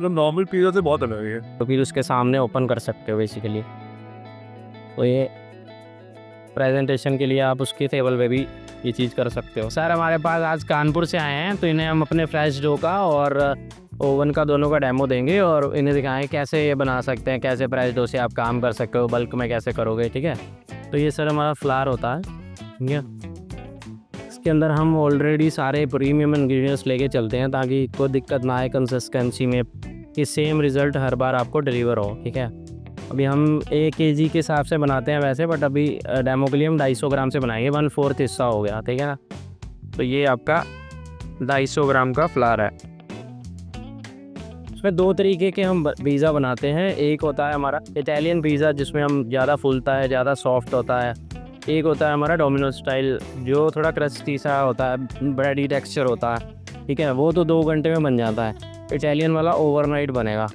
मतलब normal pizza से बहुत अलग है। तो फिर उसके सामने ओपन कर सकते हो बेसिकली। तो ये प्रेजेंटेशन के लिए आप उसकी टेबल पे भी ये चीज़ कर सकते हो। सर हमारे पास आज कानपुर से आए हैं, तो इन्हें हम अपने फ्रेश डो का और ओवन का दोनों का डेमो देंगे और इन्हें दिखाएं कैसे ये बना सकते हैं, कैसे फ्रेश डो से आप काम कर सकते हो, बल्क में कैसे करोगे। ठीक है, तो ये सर हमारा फ्लावर होता है। ठीक है, इसके अंदर हम ऑलरेडी सारे प्रीमियम इंग्रेडिएंट्स लेके चलते हैं ताकि कोई दिक्कत ना आए कंसिस्टेंसी में, कि सेम रिज़ल्ट हर बार आपको डिलीवर हो। ठीक है, अभी हम 1 kg के हिसाब से बनाते हैं वैसे, बट अभी डेमो के लिए हम 250 ग्राम से बनाएंगे, 1/4 हिस्सा हो गया। ठीक है ना, तो ये आपका 250 ग्राम का फ्लावर है। इसमें 2 तरीके के हम पिज़्ज़ा बनाते हैं। एक होता है हमारा इटालियन पिज़्ज़ा जिसमें हम ज़्यादा फूलता है, ज़्यादा सॉफ्ट होता है। एक होता है हमारा डोमिनोज स्टाइल जो थोड़ा क्रस्टी सा होता है, ब्रेडी टेक्सचर होता है। ठीक है, वो तो 2 घंटे में बन जाता है। इटालियन वाला ओवरनाइट बनेगा।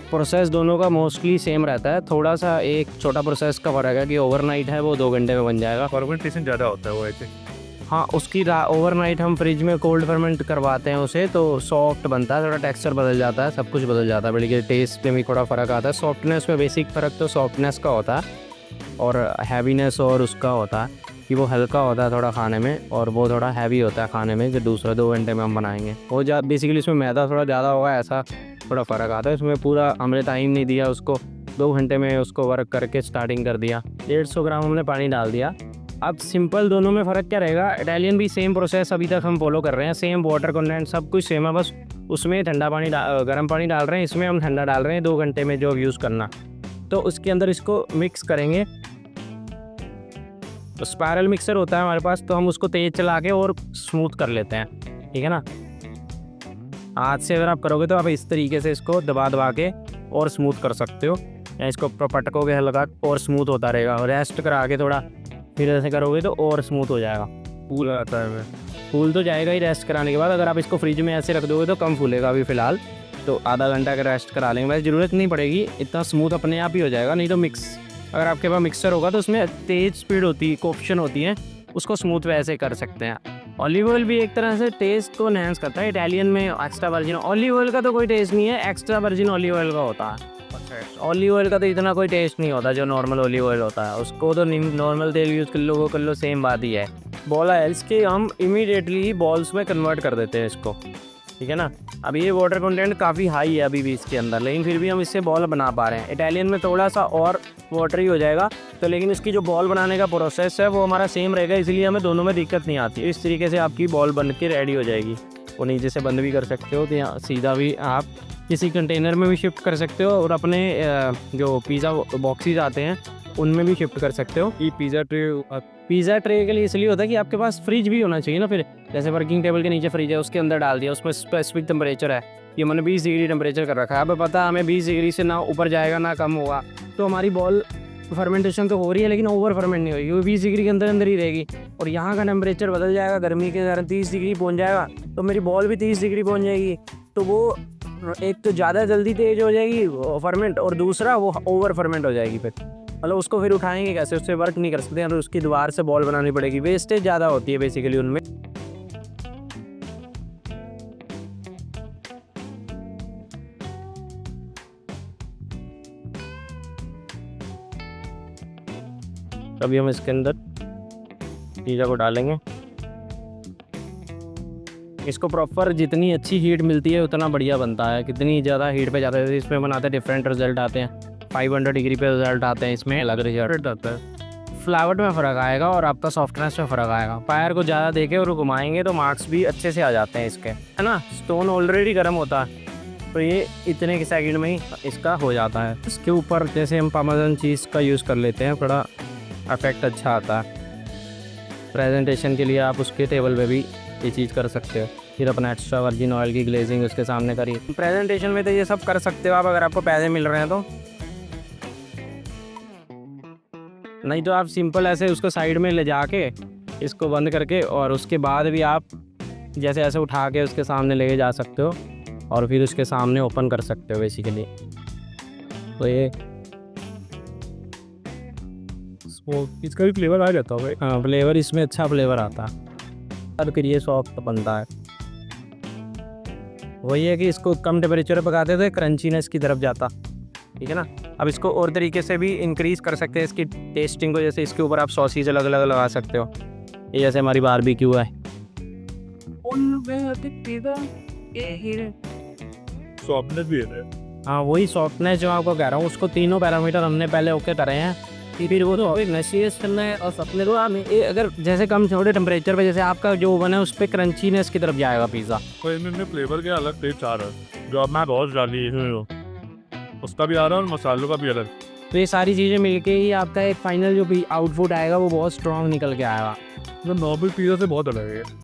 प्रोसेस दोनों का मोस्टली सेम रहता है, थोड़ा सा एक छोटा प्रोसेस का फ़र्क है कि ओवरनाइट है वो 2 घंटे में बन जाएगा। फर्मेंटेशन ज़्यादा होता है वो ऐसे। हाँ, उसकी ओवरनाइट हम फ्रिज में कोल्ड फर्मेंट करवाते हैं उसे, तो सॉफ्ट बनता है, थोड़ा टेक्सचर बदल जाता है, सब कुछ बदल जाता है, बल्कि टेस्ट में भी थोड़ा फ़र्क आता है। सॉफ्टनेस में बेसिक फ़र्क तो सॉफ्टनेस का होता है और हैवीनेस और उसका होता है कि वो हल्का होता है थोड़ा खाने में और वो थोड़ा हैवी होता है खाने में, कि दूसरा 2 घंटे में हम बनाएंगे। वो बेसिकली इसमें मैदा थोड़ा ज़्यादा होगा, ऐसा थोड़ा फ़र्क आता है। इसमें पूरा हमने टाइम नहीं दिया उसको, 2 घंटे में उसको वर्क करके स्टार्टिंग कर दिया। 150 ग्राम हमने पानी डाल दिया। अब सिंपल दोनों में फ़र्क क्या रहेगा, इटालियन भी सेम प्रोसेस अभी तक हम फॉलो कर रहे हैं, सेम वाटर कंटेंट सब कुछ सेम है, बस उसमें ठंडा पानी गर्म पानी डाल रहे हैं, इसमें हम ठंडा डाल रहे हैं 2 घंटे में जो यूज़ करना। तो उसके अंदर इसको मिक्स करेंगे। तो स्पायरल मिक्सर होता है हमारे पास, तो हम उसको तेज़ चला के और स्मूथ कर लेते हैं। ठीक है ना, हाथ से अगर आप करोगे तो आप इस तरीके से इसको दबा दबा के और स्मूथ कर सकते हो, या इसको पटकोगे हल्का और स्मूथ होता रहेगा। और रेस्ट करा के थोड़ा फिर ऐसे करोगे तो और स्मूथ हो जाएगा। फूल आता है मैं। फूल तो जाएगा ही रेस्ट कराने के बाद। अगर आप इसको फ्रिज में ऐसे रख दोगे तो कम फूलेगा अभी फ़िलहाल, तो आधा घंटा का रेस्ट करा लेंगे, वैसे ज़रूरत नहीं पड़ेगी, इतना स्मूथ अपने आप ही हो जाएगा। नहीं तो अगर आपके पास मिक्सर होगा तो उसमें तेज़ स्पीड होती है, ऑप्शन होती है, उसको स्मूथ वैसे कर सकते हैं। ऑलिव ऑयल भी एक तरह से टेस्ट को एनहांस करता है। इटालियन में एक्स्ट्रा वर्जिन ऑलिव ऑयल का तो कोई टेस्ट नहीं है, एक्स्ट्रा वर्जिन ऑलिव ऑयल का होता है। ऑलिव ऑयल का तो इतना कोई टेस्ट नहीं होता जो नॉर्मल ऑलिव ऑयल होता है, उसको तो नॉर्मल तेल यूज़ कर लो, वो कर लो, सेम बात ही है। बॉल ऑयल्स के हम इमीडिएटली बॉल्स में कन्वर्ट कर देते हैं इसको। ठीक है ना, अब ये वाटर कंटेंट काफ़ी हाई है अभी भी इसके अंदर, लेकिन फिर भी हम इससे बॉल बना पा रहे हैं। इटालियन में थोड़ा सा और वाटरी हो जाएगा, तो लेकिन इसकी जो बॉल बनाने का प्रोसेस है वो हमारा सेम रहेगा, इसलिए हमें दोनों में दिक्कत नहीं आती। इस तरीके से आपकी बॉल बन के रेडी हो जाएगी। वो नीचे से बंद भी कर सकते हो, तो यहाँ सीधा भी आप किसी कंटेनर में भी शिफ्ट कर सकते हो और अपने जो पिज़्ज़ा बॉक्सेस आते हैं उनमें भी शिफ्ट कर सकते हो। ये पिज़्ज़ा ट्रे के लिए इसलिए होता है कि आपके पास फ्रिज भी होना चाहिए ना, फिर जैसे वर्किंग टेबल के नीचे फ्रिज है, उसके अंदर डाल दिया, उसमें स्पेसिफिक टेम्परेचर है, ये मैंने 20 डिग्री टेम्परेचर कर रखा है। अब पता हमें 20 डिग्री से ना ऊपर जाएगा ना कम होगा, तो हमारी बॉल फर्मेंटेशन तो हो रही है लेकिन ओवर फर्मेंट नहीं होगी, वो 20 डिग्री के अंदर अंदर ही रहेगी। और यहाँ का टेम्परेचर बदल जाएगा, गर्मी के कारण 30 डिग्री पहुँच जाएगा, तो मेरी बॉल भी 30 डिग्री पहुँच जाएगी। तो वो एक तो ज़्यादा जल्दी तेज हो जाएगी फर्मेंट, और दूसरा वो ओवर फर्मेंट हो जाएगी। फिर मतलब उसको फिर उठाएंगे कैसे, उससे वर्क नहीं कर सकते, और उसकी दोबारा से बॉल बनानी पड़ेगी, वेस्टेज ज़्यादा होती है बेसिकली उनमें। अभी हम इसके अंदर पिज़्ज़ा को डालेंगे। इसको प्रॉपर जितनी अच्छी हीट मिलती है उतना बढ़िया बनता है, कितनी ज़्यादा हीट पे जाता है इसमें बनाते हैं डिफरेंट रिजल्ट आते हैं। 500 डिग्री पे रिजल्ट आते हैं, इसमें अलग रिजल्ट आता है। फ्लावर में फ़र्क आएगा और आपका सॉफ्टनेस में फ़र्क आएगा। फायर को ज़्यादा देके और घुमाएंगे तो मार्क्स भी अच्छे से आ जाते हैं इसके, है ना। स्टोन ऑलरेडी गर्म होता है, तो ये इतने के सेकंड में ही इसका हो जाता है। इसके ऊपर जैसे हम पार्मेसन चीज़ का यूज़ कर लेते हैं, थोड़ा इफेक्ट अच्छा आता है। प्रेजेंटेशन के लिए आप उसके टेबल पे भी ये चीज़ कर सकते हो। फिर अपना एक्स्ट्रा वर्जिन ऑयल की ग्लेजिंग उसके सामने करिए। प्रेजेंटेशन में तो ये सब कर सकते हो आप, अगर आपको पैसे मिल रहे हैं तो। नहीं तो आप सिंपल ऐसे उसको साइड में ले जाके इसको बंद करके, और उसके बाद भी आप जैसे ऐसे उठा के उसके सामने लेके जा सकते हो और फिर उसके सामने ओपन कर सकते हो बेसिकली। तो ये इसका भी फ्लेवर आ जाता है। हाँ, फ्लेवर इसमें अच्छा फ्लेवर आता है और फिर ये सॉफ्ट बनता है। वही है कि इसको कम टेम्परेचर पे पकाते तो क्रंचीनेस की तरफ जाता, ठीक है ना। अब इसको और तरीके से भी इंक्रीज़ कर सकते हैं इसकी टेस्टिंग को, जैसे इसके ऊपर आप सॉसेज अलग अलग लगा सकते हो। ये जैसे हमारी बारबेक्यू है, सॉफ्टनेस भी है। हाँ वही सॉफ्टनेस जो आपको कह रहा हूँ, उसको तीनों पैरामीटर हमने पहले ओके करे हैं, फिर वो तो नसीस करना है। और अपने को अगर जैसे कम छोटे टेम्परेचर पे जैसे आपका जो ओवन है उस पर क्रंचीनेस की तरफ जाएगा पिज़्ज़ा। तो इनमें फ्लेवर के अलग टेस्ट आ रहा है, जो अब मैं बहुत डाली है उसका भी आ रहा है और मसालों का भी अलग। तो ये सारी चीज़ें मिलके ही आपका एक फाइनल जो भी आउटपुट आएगा वो बहुत स्ट्रॉन्ग निकल के आएगा। नॉर्मल पिज़्ज़ा से बहुत अलग है।